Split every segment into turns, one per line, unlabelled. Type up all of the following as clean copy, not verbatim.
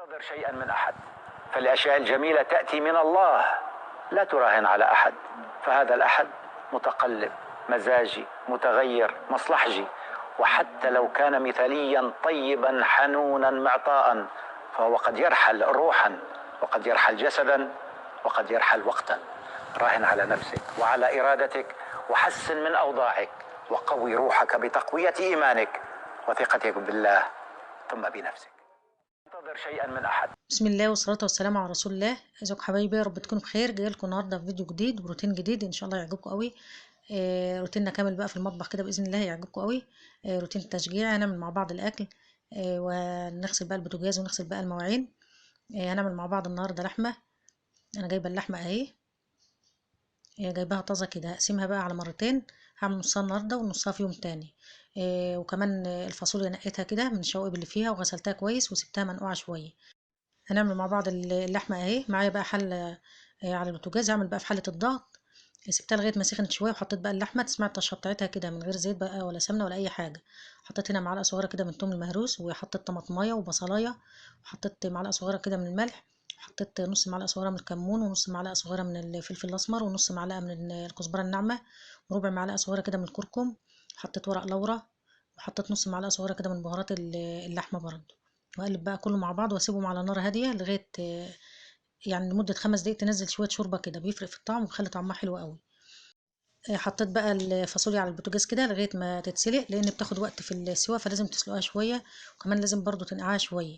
تنتظر شيئا من أحد، فالأشياء الجميلة تأتي من الله، لا تراهن على أحد، فهذا الأحد متقلب، مزاجي، متغير، مصلحجي، وحتى لو كان مثاليا طيبا حنونا معطاء، فهو قد يرحل روحا، وقد يرحل جسدا، وقد يرحل وقتا. راهن على نفسك وعلى إرادتك، وحسن من أوضاعك، وقوي روحك بتقوية إيمانك وثقتك بالله ثم بنفسك. انتظر شيئا من أحد.
بسم الله والصلاة والسلام على رسول الله. ازيكم حبايبي؟ يا رب تكونوا بخير. جاي لكم النهارده في فيديو جديد وروتين جديد ان شاء الله يعجبكم قوي. روتيننا كامل بقى في المطبخ كده باذن الله يعجبكم قوي. روتين تشجيع، هنعمل مع بعض الاكل. ونغسل بقى البوتاجاز ونغسل بقى المواعين. هنعمل مع بعض النهارده لحمه. انا جايبه اللحمه اهي، جايباها طازه كده. هقسمها بقى على مرتين، هعمل نصها النهارده ونصها في يوم تاني. وكمان الفاصوليا نقيتها كده من الشوائب اللي فيها وغسلتها كويس وسبتها منقوعه شويه. هنعمل مع بعض اللحمه اهي. معايا بقى حله على البوتاجاز. هعمل بقى في حله الضغط. سبتها لغايه ما سخنت شويه وحطيت بقى اللحمه. تسمع الطشه بتاعتها كده من غير زيت بقى ولا سمنه ولا اي حاجه. حطيت هنا معلقه صغيره كده من الثوم المهروس، وحطيت طماطمايه وبصلايه، وحطيت معلقه صغيره كده من الملح، وحطيت نص معلقه صغيره من الكمون، ونص معلقه صغيره من الفلفل الاسمر، ونص معلقه من الكزبره الناعمه، وربع معلقه صغيره كده من الكركم. حطيت ورق لورا، وحطيت نص معلقه صغيره كده من بهارات اللحمه برضه. واقلب بقى كله مع بعض واسيبهم على نار هاديه لغايه يعني لمده 5 دقايق، تنزل شويه شوربه كده، بيفرق في الطعم وبيخلي طعمها حلو قوي. حطيت بقى الفاصوليا على البوتاجاز كده لغايه ما تتسلق، لان بتاخد وقت في السوا، فلازم تسلقها شويه، وكمان لازم برضو تنقعها شويه.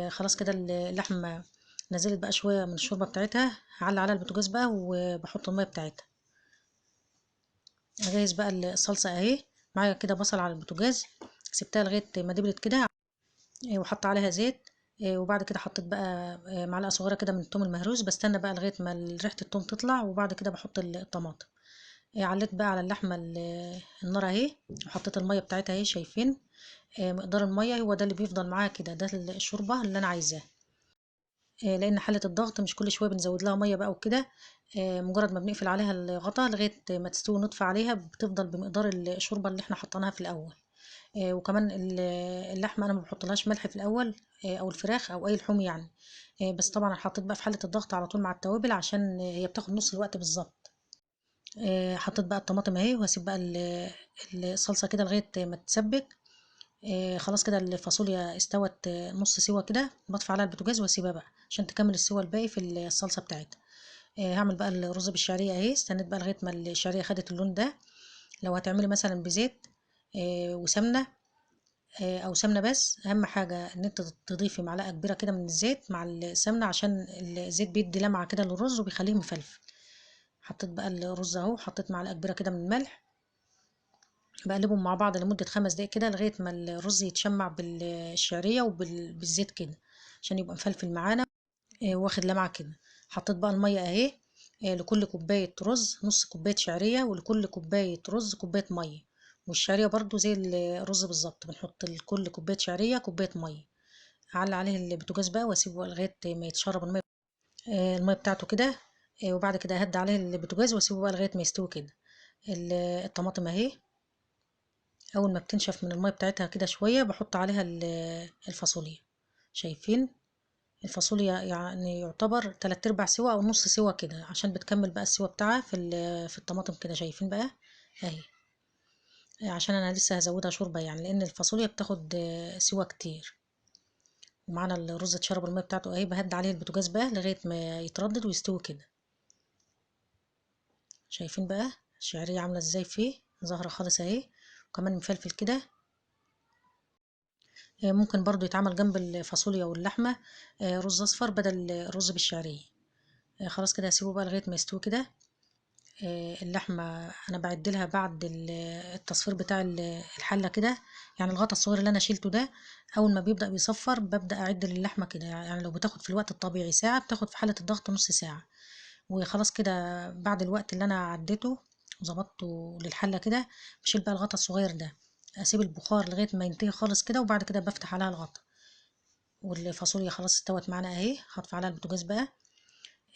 خلاص كده اللحمه نزلت بقى شويه من الشوربه بتاعتها. هعلي على البوتاجاز بقى وبحط الميه بتاعتها. اجهز بقى الصلصه اهي. معايا كده بصل على البوتاجاز، سبتها لغايه ما دبلت كده، وحط عليها زيت. وبعد كده حطيت بقى معلقه صغيره كده من الثوم المهروس. بستنى بقى لغايه ما ريحه الثوم تطلع، وبعد كده بحط الطماطم. عليت بقى على اللحمه النار اهي، وحطيت الميه بتاعتها اهي. شايفين مقدار الميه؟ هو ده اللي بيفضل معاها كده، ده الشوربه اللي انا عايزاه. لان حله الضغط مش كل شويه بنزود لها ميه بقى وكده. مجرد ما بنقفل عليها الغطا لغايه ما تستوي ونطفي عليها، بتفضل بمقدار الشوربه اللي احنا حطيناها في الاول. وكمان اللحمه انا ما بحطلهاش ملح في الاول، او الفراخ او اي لحوم يعني. بس طبعا انا حطيت بقى في حله الضغط على طول مع التوابل، عشان هي بتاخد نص الوقت بالظبط. حطيت بقى الطماطم اهي، وهسيب بقى الصلصه كده لغايه ما تتسبك. خلاص كده الفاصوليا استوت نص سوا كده. بطفي عليها البوتاجاز واسيبها بقى عشان تكمل السوا الباقي في الصلصه بتاعتها. هعمل بقى الرز بالشعريه اهي. استنيت بقى لغايه ما الشعريه خدت اللون ده. لو هتعملي مثلا بزيت وسمنه، او سمنه بس، اهم حاجه ان انت تضيفي معلقه كبيره كده من الزيت مع السمنه، عشان الزيت بيدي لمعه كده للرز وبيخليه مفلفل. حطيت بقى الرز اهو، حطيت معلقه كبيره كده من الملح. بقلبهم مع بعض لمده 5 دقايق كده لغايه ما الرز يتشمع بالشعريه وبالزيت كده، عشان يبقى مفلفل معانا واخد لمعه كده. حطيت بقى الميه اهي. لكل كوبايه رز نص كوبايه شعريه، ولكل كوبايه رز كوبايه ميه. والشعريه برضو زي الرز بالظبط، بنحط لكل كوبايه شعريه كوبايه ميه. اعلي عليه البوتاجاز بقى واسيبه لغايه ما يتشرب الميه، الميه بتاعته كده. وبعد كده اهدي عليه البوتاجاز واسيبه بقى لغايه ما يستوي كده. الطماطم اهي، اول ما بتنشف من الميه بتاعتها كده شويه بحط عليها الفاصوليا. شايفين الفاصوليا؟ يعني يعتبر 3/4 سوا او نص سوا كده، عشان بتكمل بقى السوا بتاعها في الطماطم كده. شايفين بقى اهي؟ عشان انا لسه هزودها شوربه يعني، لان الفاصوليا بتاخد سوا كتير. ومعانا الرز اتشرب الميه بتاعته اهي. بهد عليه البوتاجاز بقى لغايه ما يتردد ويستوي كده. شايفين بقى الشعريه عامله ازاي؟ فيه ظاهره خالص اهي، وكمان مفلفل كده. ممكن برضو يتعمل جنب الفاصوليا واللحمه رز اصفر بدل الرز بالشعريه. خلاص كده هسيبه بقى لغايه ما يستوي كده. اللحمه انا بعدلها بعد التصفير بتاع الحله كده. يعني الغطا الصغير اللي انا شيلته ده، اول ما بيبدا بيصفر ببدا اعدل اللحمه كده. يعني لو بتاخد في الوقت الطبيعي ساعه، بتاخد في حاله الضغط نص ساعه. وخلاص كده بعد الوقت اللي انا عديته وظبطته للحله كده، بشيل بقى الغطا الصغير ده، اسيب البخار لغايه ما ينتهي خالص كده، وبعد كده بفتح عليها الغطا. والفاصوليا خلاص استوت معانا اهي. هطفي عليها البوتاجاز بقى.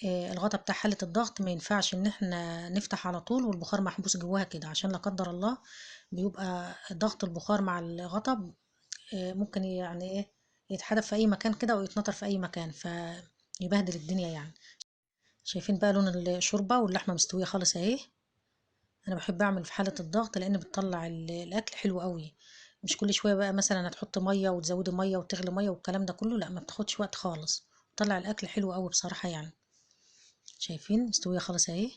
الغطا بتاع حالة الضغط ما ينفعش ان احنا نفتح على طول والبخار محبوس جواها كده، عشان لا قدر الله بيبقى ضغط البخار مع الغطا ممكن يعني ايه يتحدف في اي مكان كده ويتنطر في اي مكان فيبهدل الدنيا يعني. شايفين بقى لون الشوربه واللحمه مستويه خالص اهي. انا بحب اعمل في حاله الضغط لان بتطلع الاكل حلو قوي. مش كل شويه بقى مثلا هتحط ميه وتزودي ميه وتغلي ميه والكلام ده كله، لا ما بتاخدش وقت خالص. بتطلع الاكل حلو قوي بصراحه يعني. شايفين مستويه خالص اهي.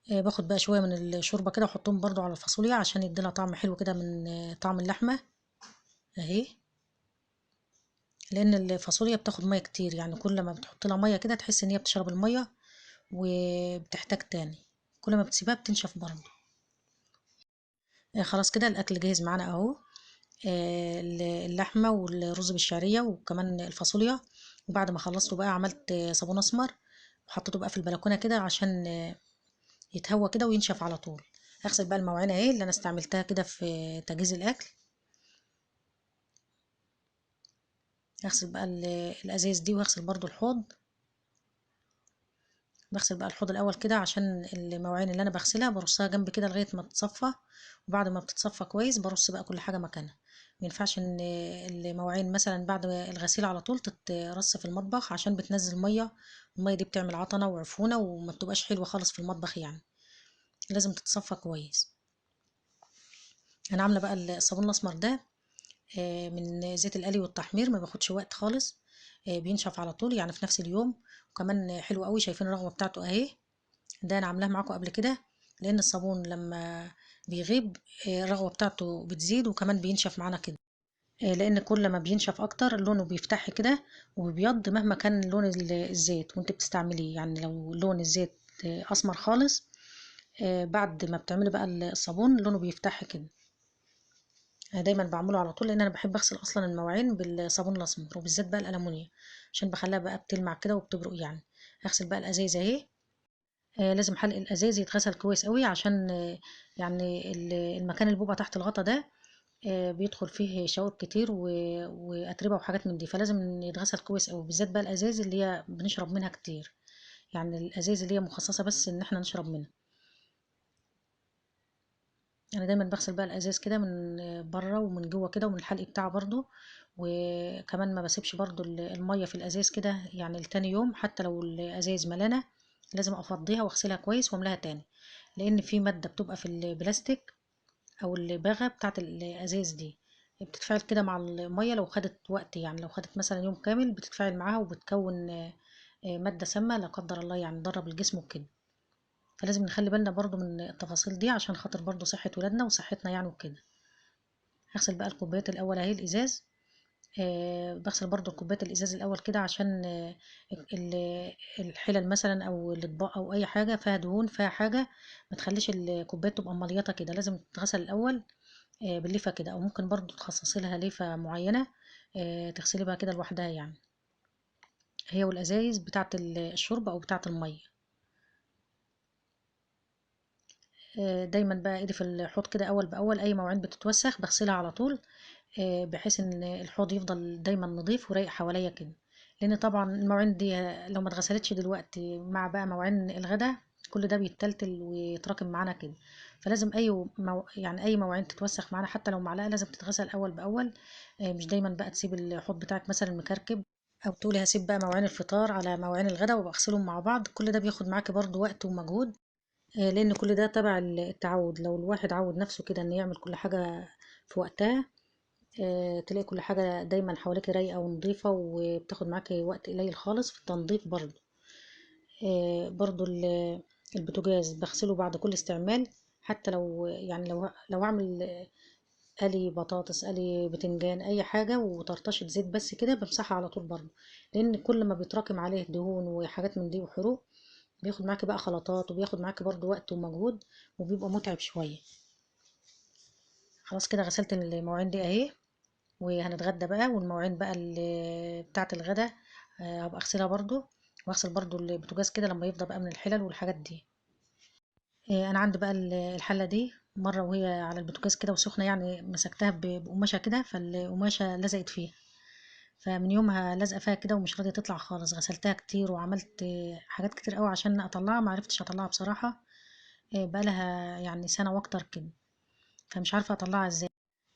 باخد بقى شويه من الشوربه كده واحطهم برضو على الفاصوليا عشان يديلها طعم حلو كده من طعم اللحمه اهي. لان الفاصوليا بتاخد ميه كتير يعني، كل ما بتحط لها ميه كده تحس ان هي بتشرب الميه وبتحتاج تاني. كل ما بتسيبها بتنشف برضو. خلاص كده الاكل جاهز معانا اهو. اللحمه والرز بالشعريه وكمان الفاصوليا. وبعد ما خلصته بقى عملت صابون اسمر وحطيته بقى في البلكونه كده عشان يتهوى كده وينشف على طول. هغسل بقى المواعين اهي اللي انا استعملتها كده في تجهيز الاكل. هغسل بقى الازايز دي وهغسل برضو الحوض. بغسل بقى الحوض الاول كده عشان المواعين اللي انا بغسلها برصها جنب كده لغايه ما تتصفى. وبعد ما بتتصفى كويس برص بقى كل حاجه مكانها. مينفعش ان المواعين مثلا بعد الغسيل على طول تترص في المطبخ عشان بتنزل ميه. الميه دي بتعمل عطنه وعفونه وما بتبقاش حلوه خالص في المطبخ يعني. لازم تتصفى كويس. انا عامله بقى الصابون الاسمر ده من زيت القلي والتحمير، ما بياخدش وقت خالص. بينشف على طول يعني في نفس اليوم. وكمان حلو قوي. شايفين الرغوه بتاعته اهي. ده انا عاملاه معاكم قبل كده. لان الصابون لما بيغيب الرغوه بتاعته بتزيد وكمان بينشف معانا كده. لان كل ما بينشف اكتر لونه بيفتح كده وبيبيض مهما كان لون الزيت وانت بتستعمليه يعني. لو لون الزيت اسمر خالص بعد ما بتعملي بقى الصابون لونه بيفتح كده. انا دايما بعمله على طول لان انا بحب اغسل اصلا المواعين بالصابون الاسمر وبالذات بقى الالومنيوم عشان بخليها بقى بتلمع كده وبتبرق يعني. هغسل بقى الازايز اهي. لازم حلق الازاز يتغسل كويس قوي عشان يعني المكان اللي بيبقى تحت الغطا ده بيدخل فيه شوائب كتير واتربه وحاجات من دي، فلازم يتغسل كويس قوي بالذات بقى الازاز اللي هي بنشرب منها كتير. يعني الازاز اللي هي مخصصه بس ان احنا نشرب منها. انا دايما بغسل بقى الازاز كده من بره ومن جوه كده ومن الحلق بتاعه برضو. وكمان ما بسيبش برضو الميه في الازاز كده يعني لتاني يوم حتى لو الازاز ملانه. لازم افضيها واغسلها كويس واملاها تاني. لان في ماده بتبقى في البلاستيك او الباغه بتاعه الازاز دي بتتفاعل كده مع الميه لو خدت وقت يعني. لو خدت مثلا يوم كامل بتتفاعل معاها وبتكون ماده سامه لا قدر الله يعني تضرب الجسم وكده. فلازم نخلي بالنا برضو من التفاصيل دي عشان خاطر برضو صحة ولادنا وصحتنا يعني وكده. هغسل بقى الكوبايات الأول اهي الإزاز. بغسل برضو الكوبايات الإزاز الأول كده عشان الحلل مثلا أو الأطباق أو أي حاجة فيها دهون فيها حاجة. ما تخليش الكوبايات تبقى مليطة كده، لازم تتغسل الأول بالليفة كده. أو ممكن برضو تخصصي لها ليفة معينة تغسلي بها كده لوحدها يعني. هي والأزايز بتاعة الشرب أو بتاعة المية. دايما بقى ايدي في الحوض كده اول باول. اي مواعين بتتوسخ بغسلها على طول بحيث ان الحوض يفضل دايما نظيف ورايق حواليا كده. لان طبعا المواعين دي لو ما اتغسلتش دلوقتي مع بقى مواعين الغدا كل ده بيتلتل ويتراكم معانا كده. فلازم يعني اي مواعين تتوسخ معانا حتى لو معلقه لازم تتغسل اول باول. مش دايما بقى تسيب الحوض بتاعك مثلا مكركب او تقولي هسيب بقى مواعين الفطار على مواعين الغدا وبغسلهم مع بعض. كل ده بياخد معاكي برضو وقت ومجهود. لان كل ده تبع التعود. لو الواحد عود نفسه كده انه يعمل كل حاجة في وقتها تلاقي كل حاجة دايما حواليك رايقة ونظيفة وبتاخد معاكي وقت قليل خالص في التنظيف برضو. برضو البوتاجاز بغسله بعد كل استعمال. حتى لو يعني لو اعمل قلي بطاطس قلي بتنجان اي حاجة وطرطشة زيت بس كده بمسحها على طول برضو. لان كل ما بيتراكم عليه دهون وحاجات من دي وحروق بياخد معاكي بقى خلطات وبياخد معاكي برضو وقت ومجهود وبيبقى متعب شوية. خلاص كده غسلت المواعين دي اهي. وهنتغدى بقى والمواعين بقى اللي بتاعة الغدا هبقى اغسلها برضو. واغسل برضو البوتاجاز كده لما يفضى بقى من الحلل والحاجات دي. انا عندي بقى الحلة دي مرة وهي على البوتاجاز كده وسخنة يعني مسكتها بقماشة كده فالقماشة لزقت فيها. فمن يومها لازقة فيها كده ومش راضية تطلع خالص. غسلتها كتير وعملت حاجات كتير قوي عشان اطلعها معرفتش اطلعها بصراحة. بقالها يعني سنة واكتر كده. فمش عارفة اطلعها ازاي.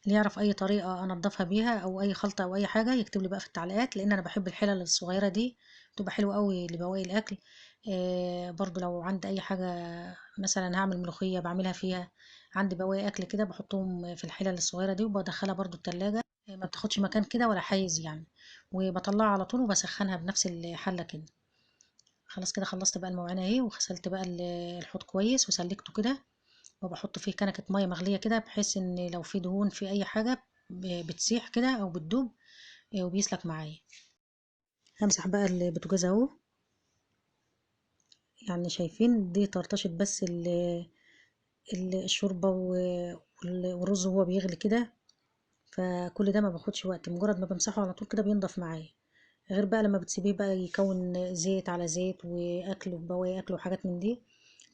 اللي يعرف اي طريقه انضفها بيها او اي خلطه او اي حاجه يكتب لي بقى في التعليقات، لان انا بحب الحلل الصغيره دي، بتبقى حلوه قوي لبواقي الاكل. برضو لو عندي اي حاجه، مثلا هعمل ملوخيه بعملها فيها، عندي بواقي اكل كده بحطهم في الحلل الصغيره دي وبدخلها برضو التلاجة. ما بتاخدش مكان كده ولا حيز يعني، وبطلعها على طول وبسخنها بنفس الحله كده. خلاص كده خلصت بقى الموعين اهي، وغسلت بقى الحوض كويس وسلكته كده، وبحط فيه كنكة مية مغلية كده، بحيث ان لو في دهون في اي حاجة بتسيح كده او بتدوب، وبيسلك معايا. همسح بقى البوتاجاز اهو، يعني شايفين دي طرطشت بس الشوربة والرز وهو بيغلي كده، فكل ده ما باخدش وقت، مجرد ما بمسحه على طول كده بينضف معايا. غير بقى لما بتسيبيه بقى يكون زيت على زيت واكل وبواقي اكل وحاجات من دي،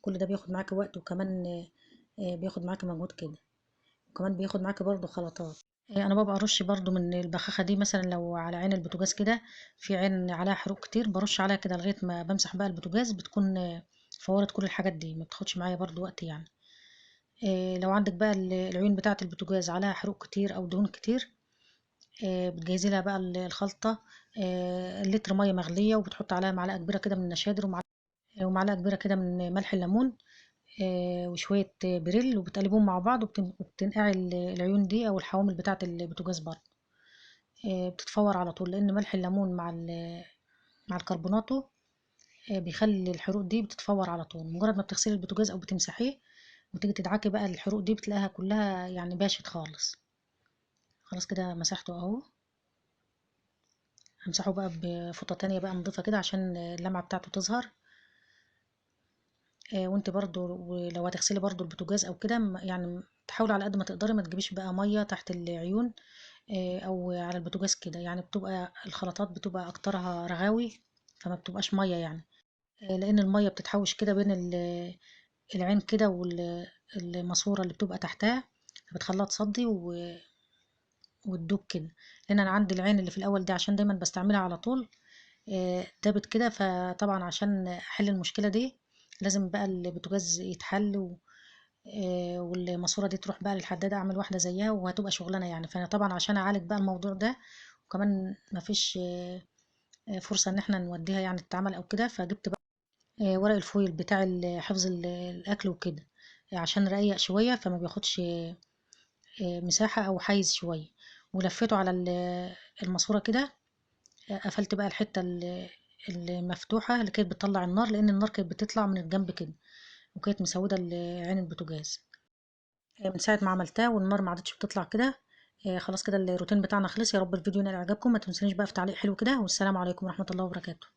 كل ده بياخد معاك وقت، وكمان بياخد معاك مجهود كده، وكمان بياخد معاك برضو خلطات. انا ببقى ارش برضو من البخاخه دي، مثلا لو على عين البوتاجاز كده في عين عليها حروق كتير برش عليها كده لغايه ما بمسح بقى البوتاجاز، بتكون فورت كل الحاجات دي، ما بتاخدش معايا برضو وقت يعني. لو عندك بقى العيون بتاعه البوتاجاز عليها حروق كتير او دهون كتير، بتجهزي لها بقى الخلطه، لتر ميه مغليه، وبتحط عليها معلقه كبيره كده من النشادر، ومعلقه كبيره كده من ملح الليمون، وشوية بريل، وبتقلبهم مع بعض، وبتنقعي العيون دي أو الحوامل بتاعة البوتاجاز برضه. بتتفور على طول، لأن ملح الليمون مع الكربوناتو بيخلي الحروق دي بتتفور على طول. مجرد ما بتغسلي البوتاجاز أو بتمسحيه وتيجي تدعكي بقى الحروق دي، بتلاقيها كلها يعني باشت خالص. خلاص كده مسحته أهو، همسحه بقى بفوطة تانية بقى نضيفة كده عشان اللمعة بتاعته تظهر. وانت برضو لو هتغسلي برضو البوتاجاز او كده، يعني تحاولي على قد ما تقدري ما تجيبيش بقى ميه تحت العيون، او على البوتاجاز كده، يعني بتبقى الخلطات بتبقى اكترها رغاوي، فما بتبقاش ميه يعني. لان الميه بتتحوش كده بين العين كده والماسوره اللي بتبقى تحتها، فبتخليها تصدي وتدوب كده. لان انا عندي العين اللي في الاول دي عشان دايما بستعملها على طول، دابت كده، فطبعا عشان احل المشكله دي لازم بقى البوتاجاز يتحل والماسوره دي تروح بقى للحداد، اعمل واحده زيها وهتبقى شغلانه يعني. فانا طبعا عشان اعالج بقى الموضوع ده، وكمان مفيش فرصه ان احنا نوديها يعني تتعمل او كده، فجبت بقى ورق الفويل بتاع حفظ الاكل وكده، عشان رقيق شويه فما بياخدش مساحه او حيز شويه، ولفيته على الماسوره كده. قفلت بقى الحته المفتوحه اللي كانت بتطلع النار، لان النار كانت بتطلع من الجنب كده، وكانت مسوده عين البوتاجاز. من ساعة ما عملتها والنار ما عادتش بتطلع كده. خلاص كده الروتين بتاعنا خلص. يا رب الفيديو ينال اعجابكم، ما تنسونيش بقى في تعليق حلو كده، والسلام عليكم ورحمة الله وبركاته.